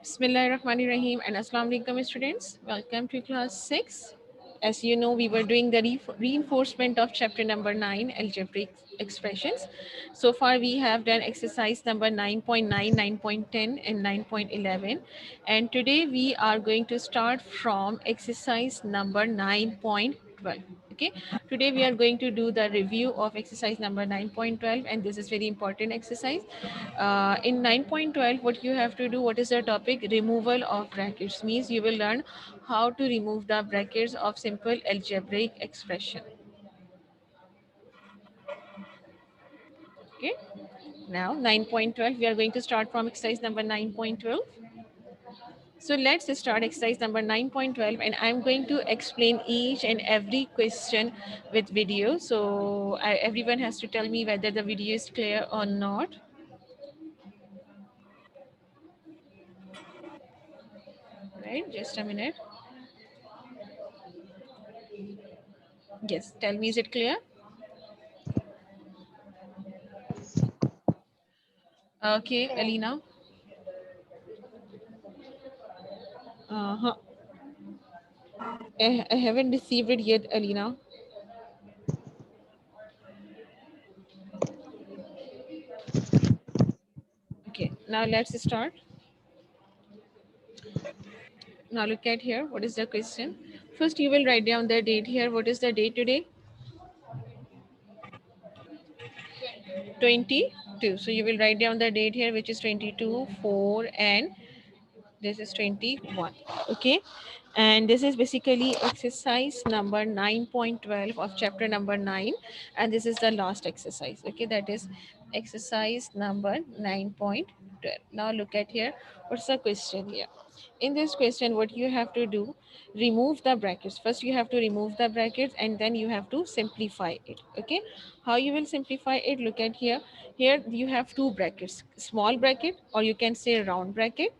Bismillahirrahmanirrahim and Assalamu alaikum students. Welcome to class 6. As you know, we were doing the reinforcement of chapter number 9, algebraic expressions. So far, we have done exercise number 9.9, 9.10, and 9.11. And today, we are going to start from exercise number 9.12. Okay, today we are going to do the review of exercise number 9.12, and this is very important exercise. In 9.12, what you have to do, what is the topic? Removal of brackets. Means you will learn how to remove the brackets of simple algebraic expression. Okay, now 9.12, we are going to start from exercise number 9.12. So let's start exercise number 9.12, and I'm going to explain each and every question with video. So everyone has to tell me whether the video is clear or not. Right, just a minute. Yes, tell me, is it clear? Okay, Alina. Uh-huh. I haven't received it yet, Alina. Okay, now let's start. Now look at here. What is the question? First, you will write down the date here. What is the date today? 22. So you will write down the date here, which is 22, 4, and this is 21. Okay, and this is basically exercise number 9.12 of chapter number 9, and this is the last exercise. Okay, that is exercise number 9.12. Now look at here. What's the question here? In this question, what you have to do, remove the brackets. First you have to remove the brackets, and then you have to simplify it. Okay, how you will simplify it? Look at here. Here you have two brackets, small bracket, or you can say round bracket.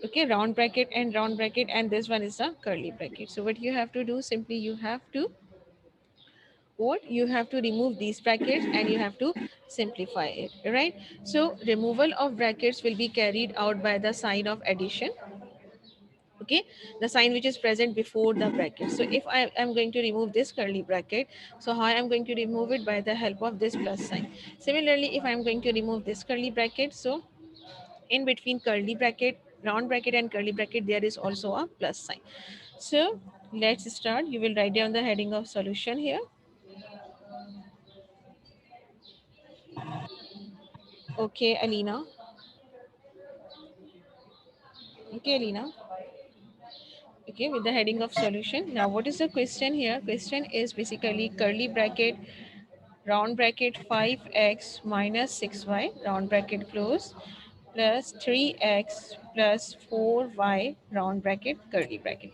Okay, round bracket and round bracket, and this one is a curly bracket. So what you have to do, simply you have to, what you have to remove these brackets and you have to simplify it, right? So removal of brackets will be carried out by the sign of addition. Okay, the sign which is present before the bracket. So if I am going to remove this curly bracket, so how I am going to remove it? By the help of this plus sign. Similarly, if I am going to remove this curly bracket, so in between curly bracket, round bracket, and curly bracket, there is also a plus sign. So let's start. You will write down the heading of solution here. Okay, Alina. Okay, Alina. Okay, with the heading of solution. Now what is the question here? Question is basically curly bracket, round bracket, 5x minus 6y, round bracket close, plus 3x plus 4y, round bracket, curly bracket.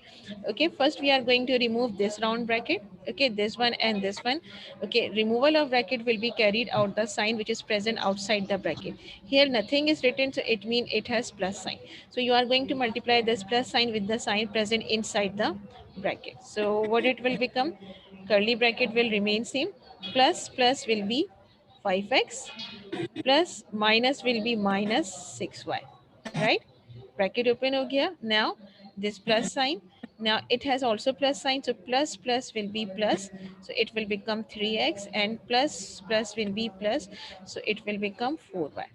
Okay, first we are going to remove this round bracket. Okay, this one and this one. Okay, removal of bracket will be carried out the sign which is present outside the bracket. Here nothing is written, so it means it has plus sign. So you are going to multiply this plus sign with the sign present inside the bracket. So what it will become? Curly bracket will remain same, plus plus will be 5x, plus minus will be minus 6y, right? Bracket open ho gaya. Now this plus sign, now it has also plus sign, so plus plus will be plus, so it will become 3x, and plus plus will be plus, so it will become 4y,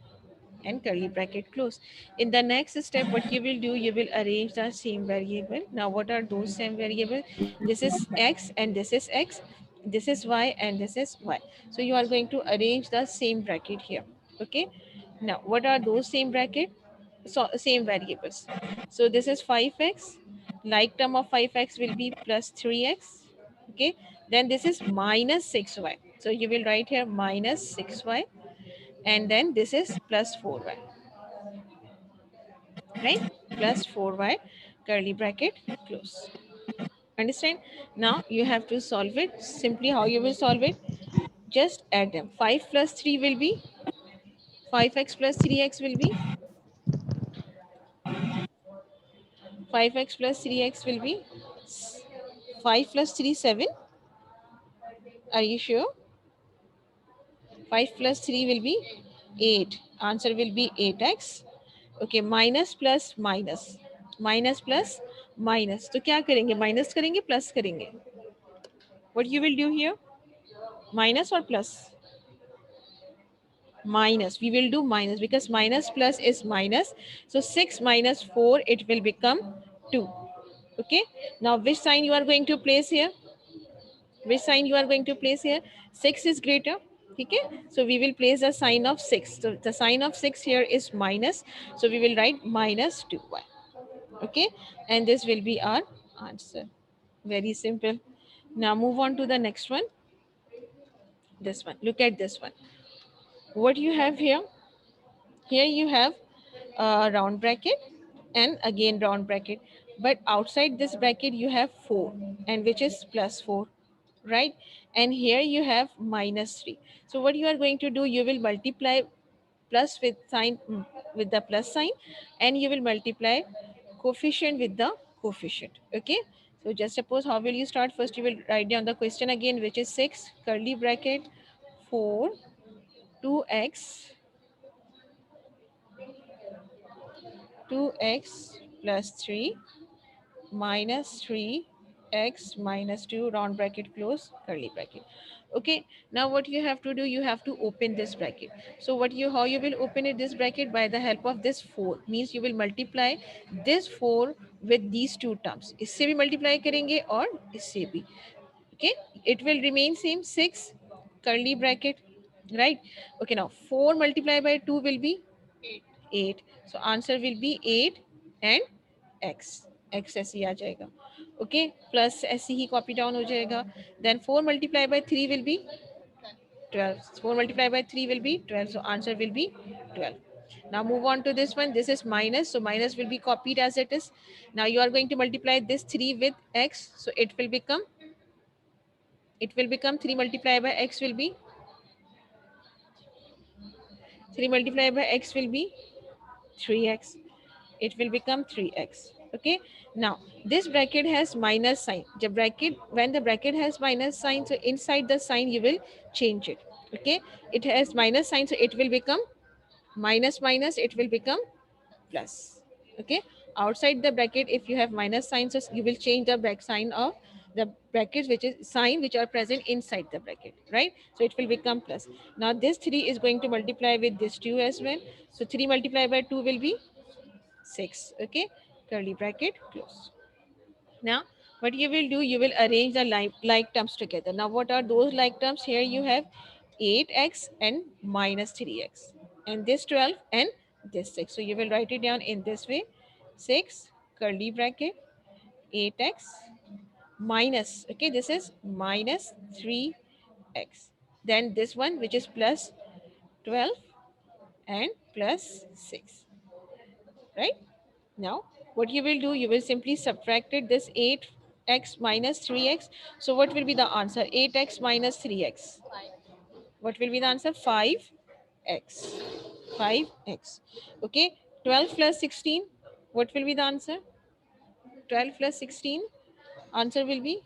and curly bracket close. In the next step, what you will do, you will arrange the same variable. Now what are those same variable? This is x and this is x, this is y and this is y. So you are going to arrange the same bracket here. Okay, now what are those same bracket? So same variables. So this is 5x, like term of 5x will be plus 3x. Okay, then this is minus 6y, so you will write here minus 6y, and then this is plus 4y, right? Plus 4y, curly bracket close. Understand? Now you have to solve it. Simply how you will solve it? Just add them. 5 plus 3 will be 5x plus 3x will be 5x plus 3x will be 5 plus 3 7. Are you sure? 5 plus 3 will be 8. Answer will be 8x. Okay, minus plus minus, minus plus minus, तो क्या करेंगे, minus करेंगे plus करेंगे, what you will do here, minus और plus, minus, we will do minus because minus plus is minus, so 6 minus 4 it will become 2. Okay, now which sign you are going to place here, which sign you are going to place here, 6 is greater. Okay, so we will place the sign of 6, so the sign of 6 here is minus, so we will write minus 2y. Okay, and this will be our answer. Very simple. Now move on to the next one. This one, look at this one. What you have here, here you have a round bracket and again round bracket, but outside this bracket you have 4 and which is plus 4, right? And here you have minus 3. So what you are going to do, you will multiply plus with sign, with the plus sign, and you will multiply coefficient with the coefficient. Okay, so just suppose how will you start, first you will write down the question again, which is 6 curly bracket 4 2x 2x plus 3 minus 3x minus 2 round bracket close curly bracket. Okay, now what you have to do, you have to open this bracket. So what you, how you will open it, this bracket, by the help of this 4, means you will multiply this 4 with these two terms, इससे भी multiply करेंगे और इससे भी. Okay, it will remain same, 6 curly bracket, right? Okay, now 4 multiplied by 2 will be 8, so answer will be 8 and x, x ऐसे ही आ जाएगा. Okay, plus ऐसे ही copy down हो जाएगा. Then 4 multiplied by 3 will be 12, 4 multiplied by 3 will be 12, so answer will be 12. Now move on to this one, this is minus, so minus will be copied as it is. Now you are going to multiply this 3 with x, so it will become, it will become 3 multiplied by x will be 3 multiplied by x will be 3x, it will become 3x. Okay, now this bracket has minus sign, the bracket, when the bracket has minus sign, so inside the sign you will change it. Okay, it has minus sign, so it will become minus minus, it will become plus. Okay, outside the bracket if you have minus signs, so you will change the bracket sign of the brackets, which is sign which are present inside the bracket, right? So it will become plus. Now this 3 is going to multiply with this 2 as well, so 3 multiplied by 2 will be 6. Okay, curly bracket close. Now what you will do, you will arrange the like terms together. Now what are those like terms, here you have 8x and minus 3x, and this 12 and this 6, so you will write it down in this way, 6 curly bracket 8x minus, okay, this is minus 3x, then this one which is plus 12 and plus 6, right? Now, what you will do, you will simply subtract it, this 8x minus 3x. So what will be the answer? 8x minus 3x. What will be the answer? 5x. 5x. Okay. 12 plus 16. What will be the answer? 12 plus 16. Answer will be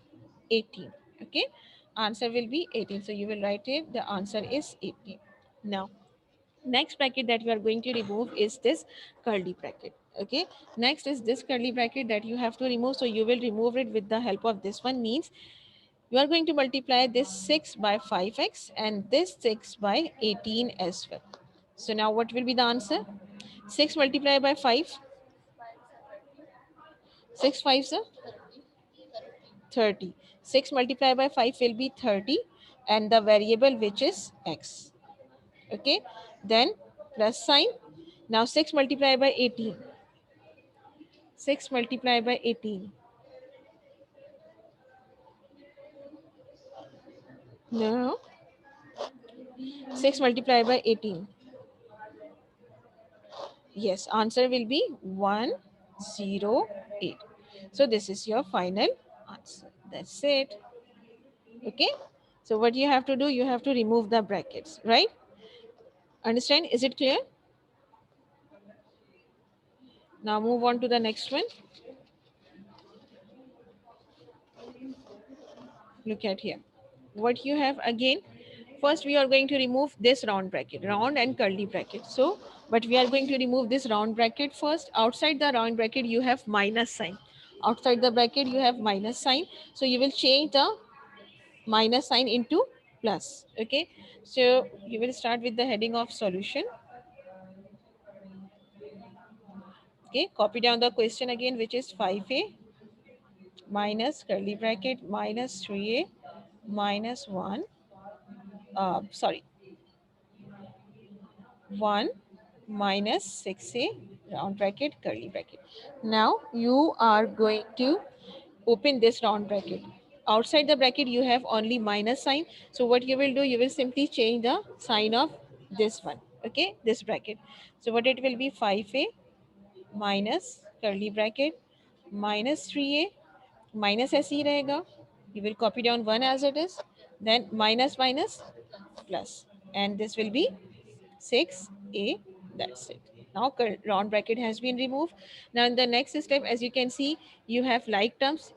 18. Okay. Answer will be 18. So you will write it. The answer is 18. Now, next bracket that you are going to remove is this curly bracket. Okay, next is this curly bracket that you have to remove, so you will remove it with the help of this one, means you are going to multiply this 6 by 5x and this 6 by 18 as well. So now what will be the answer? 6 multiplied by 5, 6 5s are 30, 6 multiplied by 5 will be 30, and the variable which is x. Okay, then plus sign. Now 6 multiplied by 18, 6 multiplied by 18. No, 6 multiplied by 18. Yes, answer will be 108. So this is your final answer. That's it. Okay. So what you have to do, you have to remove the brackets, right? Understand? Is it clear? Now move on to the next one. Look at here. What you have again, first we are going to remove this round bracket, round and curly bracket. So But we are going to remove this round bracket first. Outside the round bracket, you have minus sign. Outside the bracket, you have minus sign. So you will change the minus sign into plus. Okay. So you will start with the heading of solution. Okay. Copy down the question again, which is 5a minus curly bracket minus 3a minus 1. Sorry, 1 minus 6a round bracket curly bracket. Now you are going to open this round bracket. Outside the bracket you have only minus sign. So what you will do, you will simply change the sign of this one. Okay, this bracket. So what it will be, 5a minus curly bracket minus 3a minus ऐसे ही रहेगा. You will copy down 1 as it is, then minus minus plus, and this will be 6a. That's it. Now round bracket has been removed. Now in the next step, as you can see, you have like terms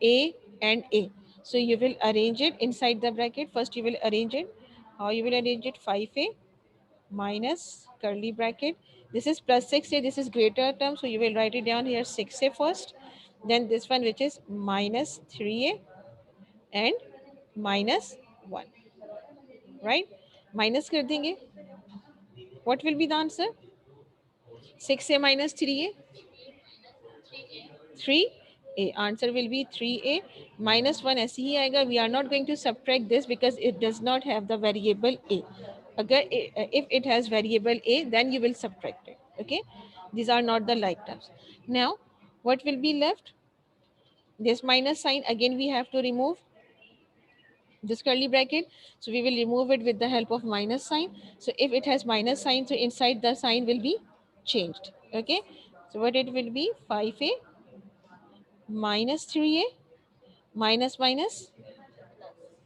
a and a. So you will arrange it inside the bracket. First you will arrange it. How you will arrange it? 5a minus curly bracket. This is plus 6a. This is greater term. So you will write it down here 6a first. Then this one, which is minus 3a and minus 1. Right? Minus कर देंगे. What will be the answer? 6a minus 3a. 3a. Answer will be 3a minus 1 ऐसे ही आएगा. We are not going to subtract this because it does not have the variable a. If it has variable a, then you will subtract it. Okay, these are not the like terms. Now what will be left? This minus sign, again we have to remove this curly bracket. So we will remove it with the help of minus sign. So if it has minus sign, so inside the sign will be changed. Okay, so what it will be, 5a minus 3a minus minus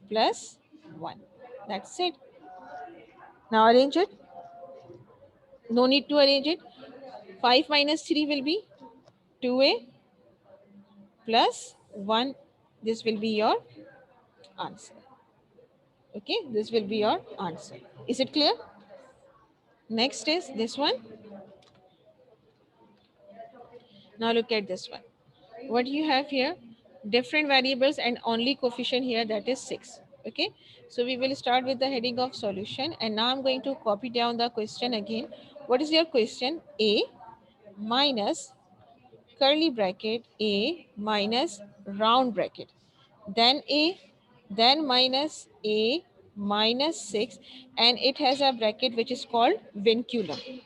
plus 1. That's it. Now arrange it. No need to arrange it. 5 minus 3 will be 2a plus 1. This will be your answer. Okay, this will be your answer. Is it clear? Next is this one. Now look at this one. What you have here, different variables and only coefficient here, that is 6. Okay, so we will start with the heading of solution, and now I'm going to copy down the question again. What is your question? A minus curly bracket a minus round bracket, then a, then minus a minus 6, and it has a bracket which is called vinculum.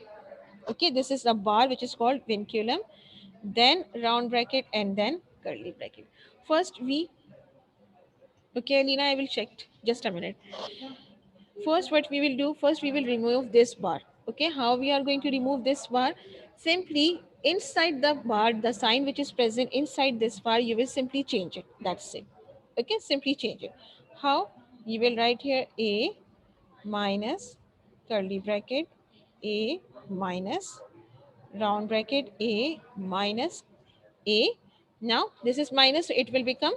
Okay, this is a bar which is called vinculum, then round bracket, and then curly bracket. First we, okay Alina, I will check, just a minute. First what we will do, first we will remove this bar. Okay, how we are going to remove this bar? Simply inside the bar, the sign which is present inside this bar, you will simply change it. That's it. Okay, simply change it. How? You will write here a minus curly bracket a minus round bracket a minus a. Now this is minus, so it will become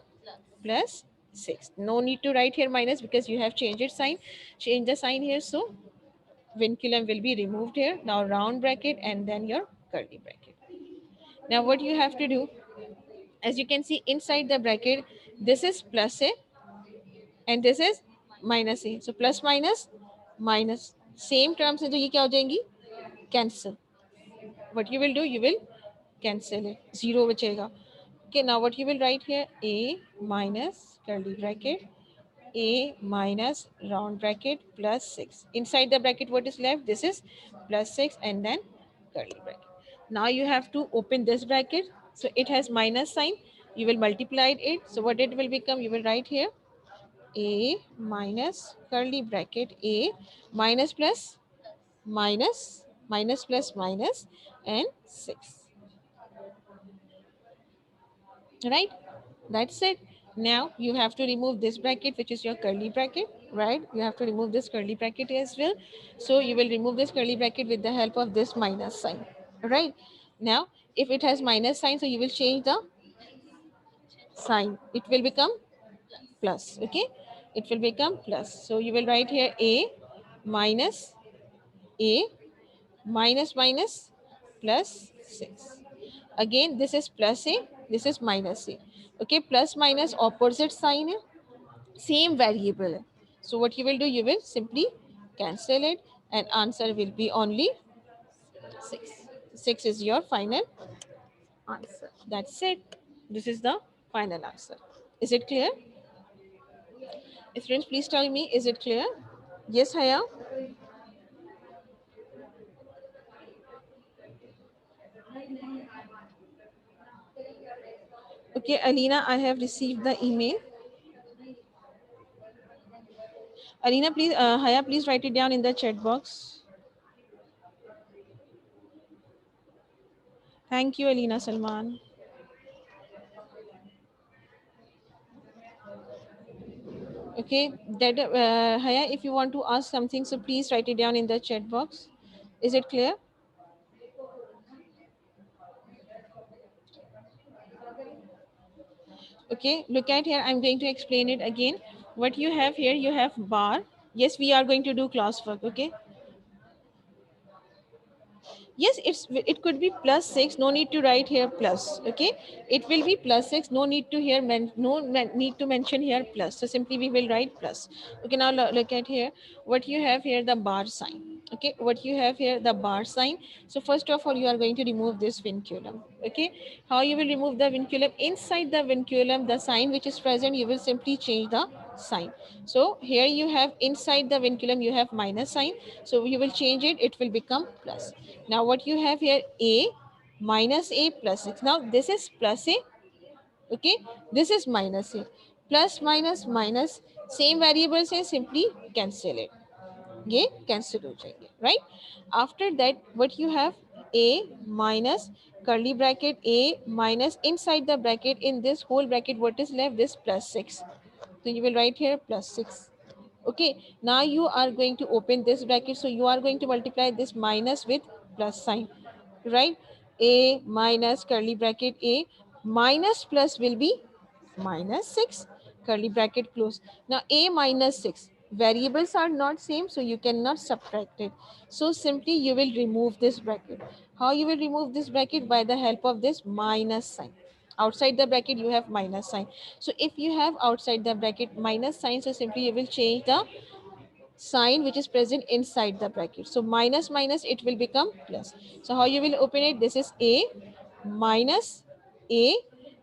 plus 6. No need to write here minus because you have changed it sign. Change the sign here, so vinculum will be removed here. Now round bracket and then your curly bracket. Now what you have to do, as you can see inside the bracket, this is plus a and this is minus a. So plus minus minus, same terms है तो ये क्या हो जाएंगी? Cancel. What you will do, you will cancel it. 0 बचेगा. Okay, now what you will write here? A minus curly bracket a minus round bracket plus 6. Inside the bracket, what is left? This is plus 6 and then curly bracket. Now you have to open this bracket. So it has minus sign. You will multiply it. So what it will become? You will write here a minus curly bracket a minus plus minus minus plus minus and 6. Right? That's it. Now you have to remove this bracket, which is your curly bracket, right? You have to remove this curly bracket as well. So you will remove this curly bracket with the help of this minus sign, right? Now if it has minus sign, so you will change the sign. It will become plus. Okay, it will become plus. So you will write here a minus a minus minus plus 6. Again, this is plus a, this is minus a. Okay, plus minus opposite sign hai, same variable hai. So what you will do, you will simply cancel it and answer will be only 6. 6 is your final answer. That's it. This is the final answer. Is it clear? Friends, please tell me, is it clear? Yes, Haya? Okay, Alina, I have received the email. Alina, please, Haya, please write it down in the chat box. Thank you, Alina Salman. Okay, that Haya, if you want to ask something, so please write it down in the chat box. Is it clear? Okay, look at here. I'm going to explain it again. What you have here, you have bar. Yes, we are going to do classwork. Okay. Yes, it could be plus 6. No need to write here plus. Okay, it will be plus 6. No need to here need to mention here plus. So simply we will write plus. Okay, now look at here. What you have here, the bar sign. Okay, what you have here, the bar sign. So first of all, you are going to remove this vinculum. Okay, how you will remove the vinculum? Inside the vinculum, the sign which is present, you will simply change the sign. So here you have inside the vinculum, you have minus sign. So you will change it, it will become plus. Now what you have here, a minus a plus 6. Now this is plus a, okay, this is minus a. Plus minus minus, same variable से simply cancel it. ये cancel हो जाएंगे, right? After that, what you have, a minus curly bracket, a minus inside the bracket, in this whole bracket what is left, this plus 6. So you will write here plus 6. Okay, now you are going to open this bracket, so you are going to multiply this minus with plus sign, right? A minus curly bracket, a minus plus will be minus 6, curly bracket close. Now a minus 6, variables are not same, so you cannot subtract it. So simply you will remove this bracket. How you will remove this bracket? By the help of this minus sign. Outside the bracket you have minus sign. So if you have outside the bracket minus sign, so simply you will change the sign which is present inside the bracket. So minus minus, it will become plus. So how you will open it? This is a minus a.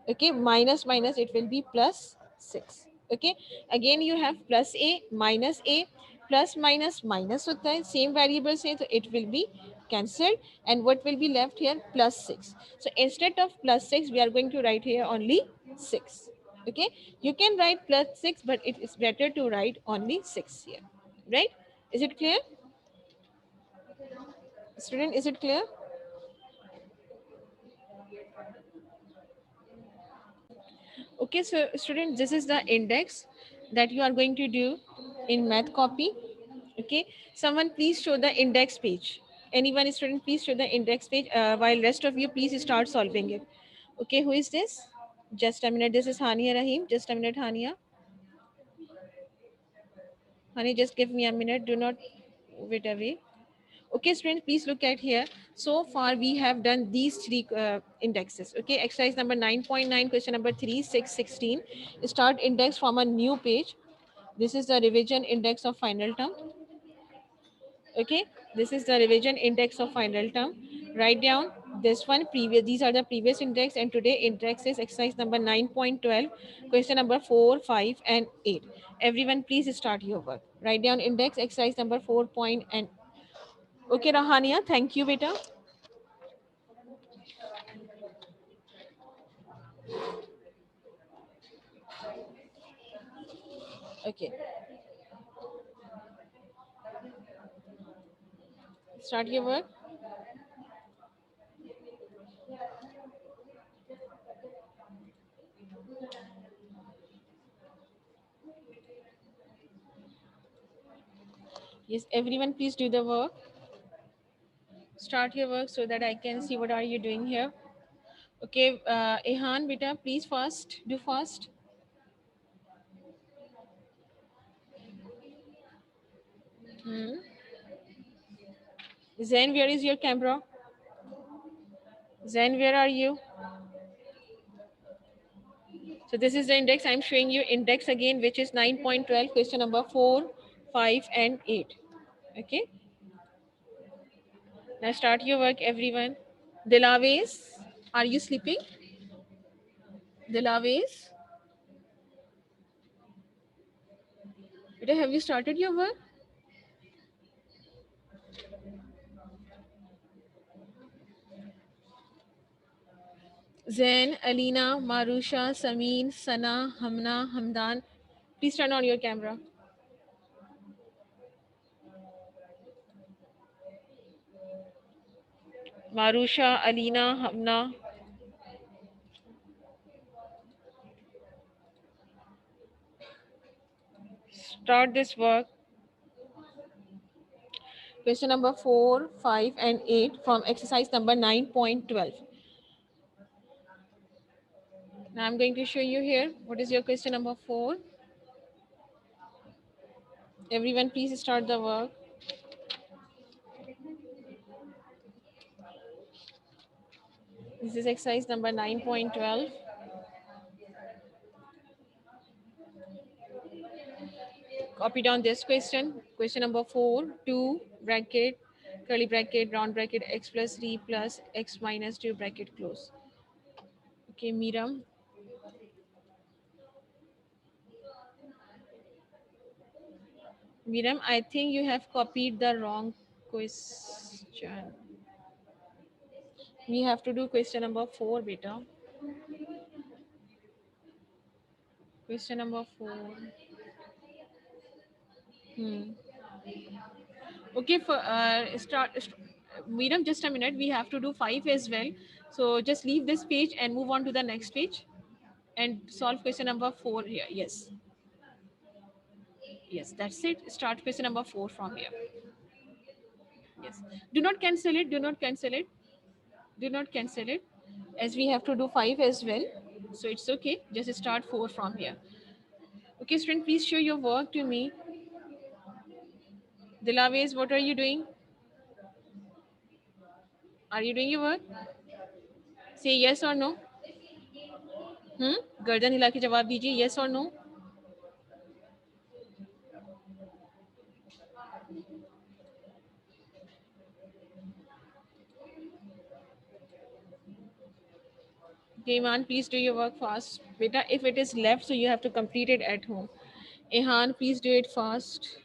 Okay, minus minus, it will be plus 6. Okay, again you have plus a minus a, plus minus minus hota hai, same variable say, so it will be cancelled, and what will be left here? Plus 6. So instead of plus 6, we are going to write here only 6. Okay, you can write plus 6, but it is better to write only 6 here, right? Is it clear? Student, is it clear? Okay, so student, this is the index that you are going to do in math copy. Okay, someone please show the index page. Anyone student, please show the index page, while rest of you please start solving it. Okay, who is this? Just a minute. This is Hania Rahim. Just a minute, Hania. Hani, just give me a minute. Do not wait away. Okay, students, please look at here. So far, we have done these three indexes. Okay, exercise number 9.9, question number 3, 6, 16. Start index from a new page. This is the revision index of final term. Okay, this is the revision index of final term. Write down this one, previous. These are the previous index, and today index is exercise number 9.12, question number 4, 5, and 8. Everyone, please start your work. Write down index exercise number 4 point and okay, Rahania, thank you, beta. Okay, start your work. Yes, everyone, please do the work. Start your work so that I can see what are you doing here. Okay, Ehan, beta, please fast. Do fast. Hmm. Zen, where is your camera? Zen, where are you? So this is the index. I'm showing you index again, which is 9.12, question number 4, 5, and 8. Okay. Now start your work, everyone. Dilaves, are you sleeping? Dilaves, Beta, have you started your work? Zain, Alina, Marusha, Samin, Sana, Hamna, Hamdan. Please turn on your camera. Marusha, Alina, Hamna. Start this work. Question number 4, 5, and 8 from exercise number 9.12. Now I'm going to show you here. What is your question number 4? Everyone, please start the work. This is exercise number 9.12. Copy down this question. Question number 4, 2 bracket, curly bracket, round bracket, x plus 3 plus x minus 2 bracket close. Okay, Miram. Miram, I think you have copied the wrong question. We have to do question number 4, beta. Question number 4. Okay, for Miram, just a minute. We have to do 5 as well. So just leave this page and move on to the next page and solve question number 4 here. Yes. Yes, that's it. Start question number 4 from here. Yes. Do not cancel it. Do not cancel it. Do not cancel it. As we have to do 5 as well. So it's okay. Just start 4 from here. Okay, student, please show your work to me. Dilaves, what are you doing? Are you doing your work? Say yes or no. गर्दन हिला के जवाब दीजिए, yes or no. Okay, man, please do your work fast. Beta, if it is left, so you have to complete it at home. Ehan, please do it fast.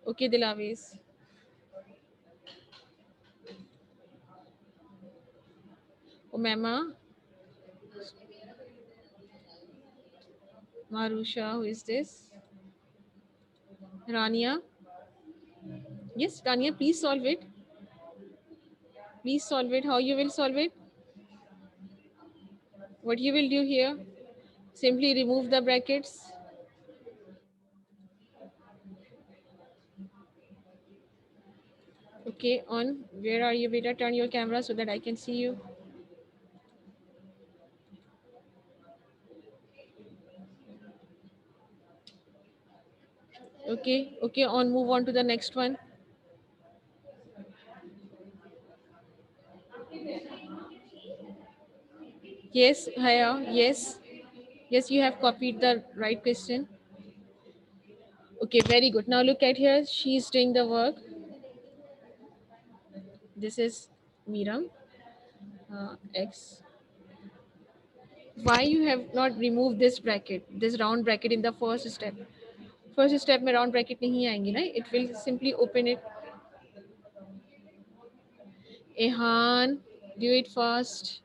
Okay, Dilaves. Umema, Marusha, who is this? Rania. Yes, Rania, please solve it. Please solve it. How you will solve it? What you will do here? Simply remove the brackets. Okay, on. Where are you, beta? Turn your camera so that I can see you. Okay, okay, on. Move on to the next one. Yes, Haya, yes. Yes, you have copied the right question. Okay, very good. Now look at here. She's doing the work. This is Miram. X. Why you have not removed this bracket, this round bracket in the first step? First step में round bracket नहीं आएंगी ना? It will simply open it. Ehan, do it fast.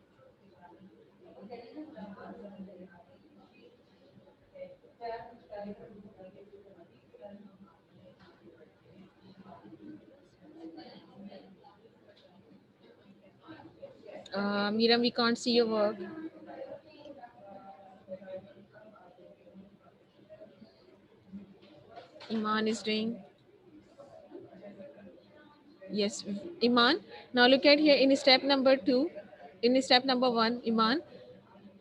Miram, we can't see your work. Iman is doing. Yes, Iman. Now look at here in step number 2. In step number 1, Iman.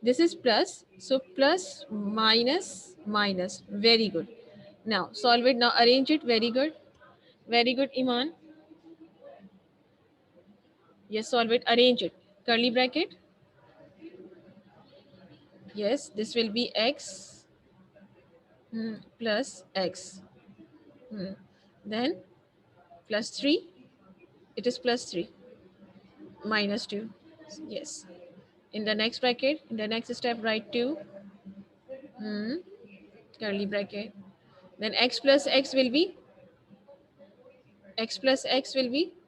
This is plus. So plus, minus, minus. Very good. Now solve it. Now arrange it. Very good. Very good, Iman. Yes, solve it. Arrange it. Curly bracket. Yes, this will be x plus x. Then plus 3. It is plus 3 minus 2. Yes. In the next bracket, in the next step, write 2. Curly bracket. Then x plus x will be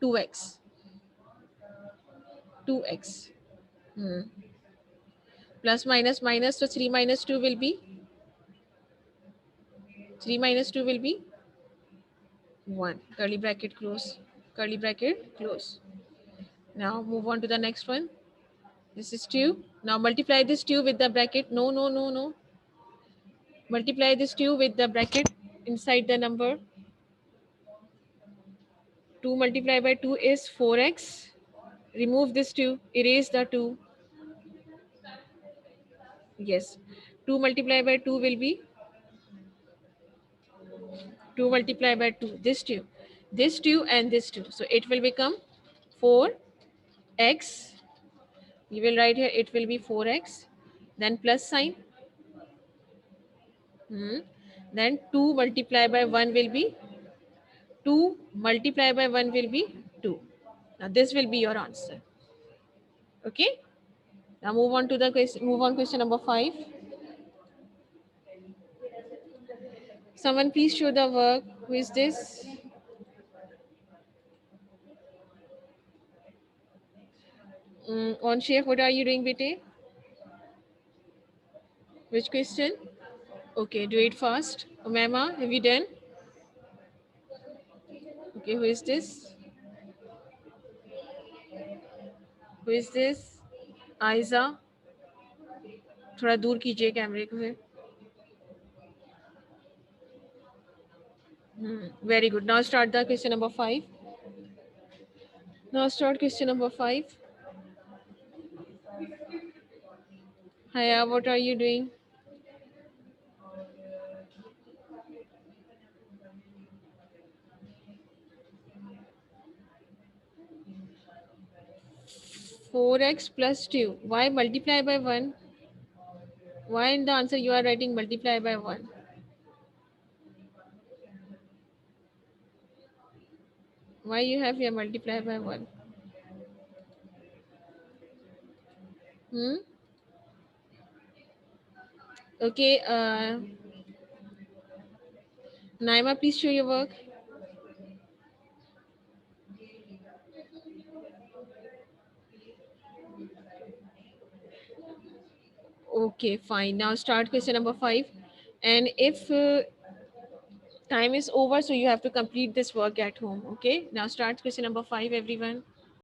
2x. 2x. Plus minus minus, so 3 minus 2 will be 3 minus 2 will be 1. Curly bracket close. Curly bracket close. Now move on to the next one. This is 2. Now multiply this 2 with the bracket. No, no, no, no. Multiply this 2 with the bracket inside the number. 2 multiplied by 2 is 4x. Remove this 2. Erase the 2. Yes. 2 multiplied by 2 will be 2 multiplied by 2. This 2. This 2 and this 2. So it will become 4x. You will write here it will be 4x. Then plus sign. Then 2 multiplied by 1 will be 2 multiplied by 1 will be 2. Now this will be your answer. Okay. Now move on to the question. Move on question number 5. Someone please show the work. Who is this? On chef, what are you doing, bete? Which question? Okay, do it fast. Umema, have you done? Okay, who is this? Who is this? Aiza. थोड़ा दूर कीजिए कैमरे को से. Very good. Now start the question number 5. Now start question number 5. Haya, what are you doing? Four x plus 2. Why multiply by 1? Why in the answer you are writing multiply by 1? Why you have here multiply by 1? Okay, Naima, please show your work. Okay, fine. Now start question number 5. And if time is over, so you have to complete this work at home. Okay, now start question number 5, everyone.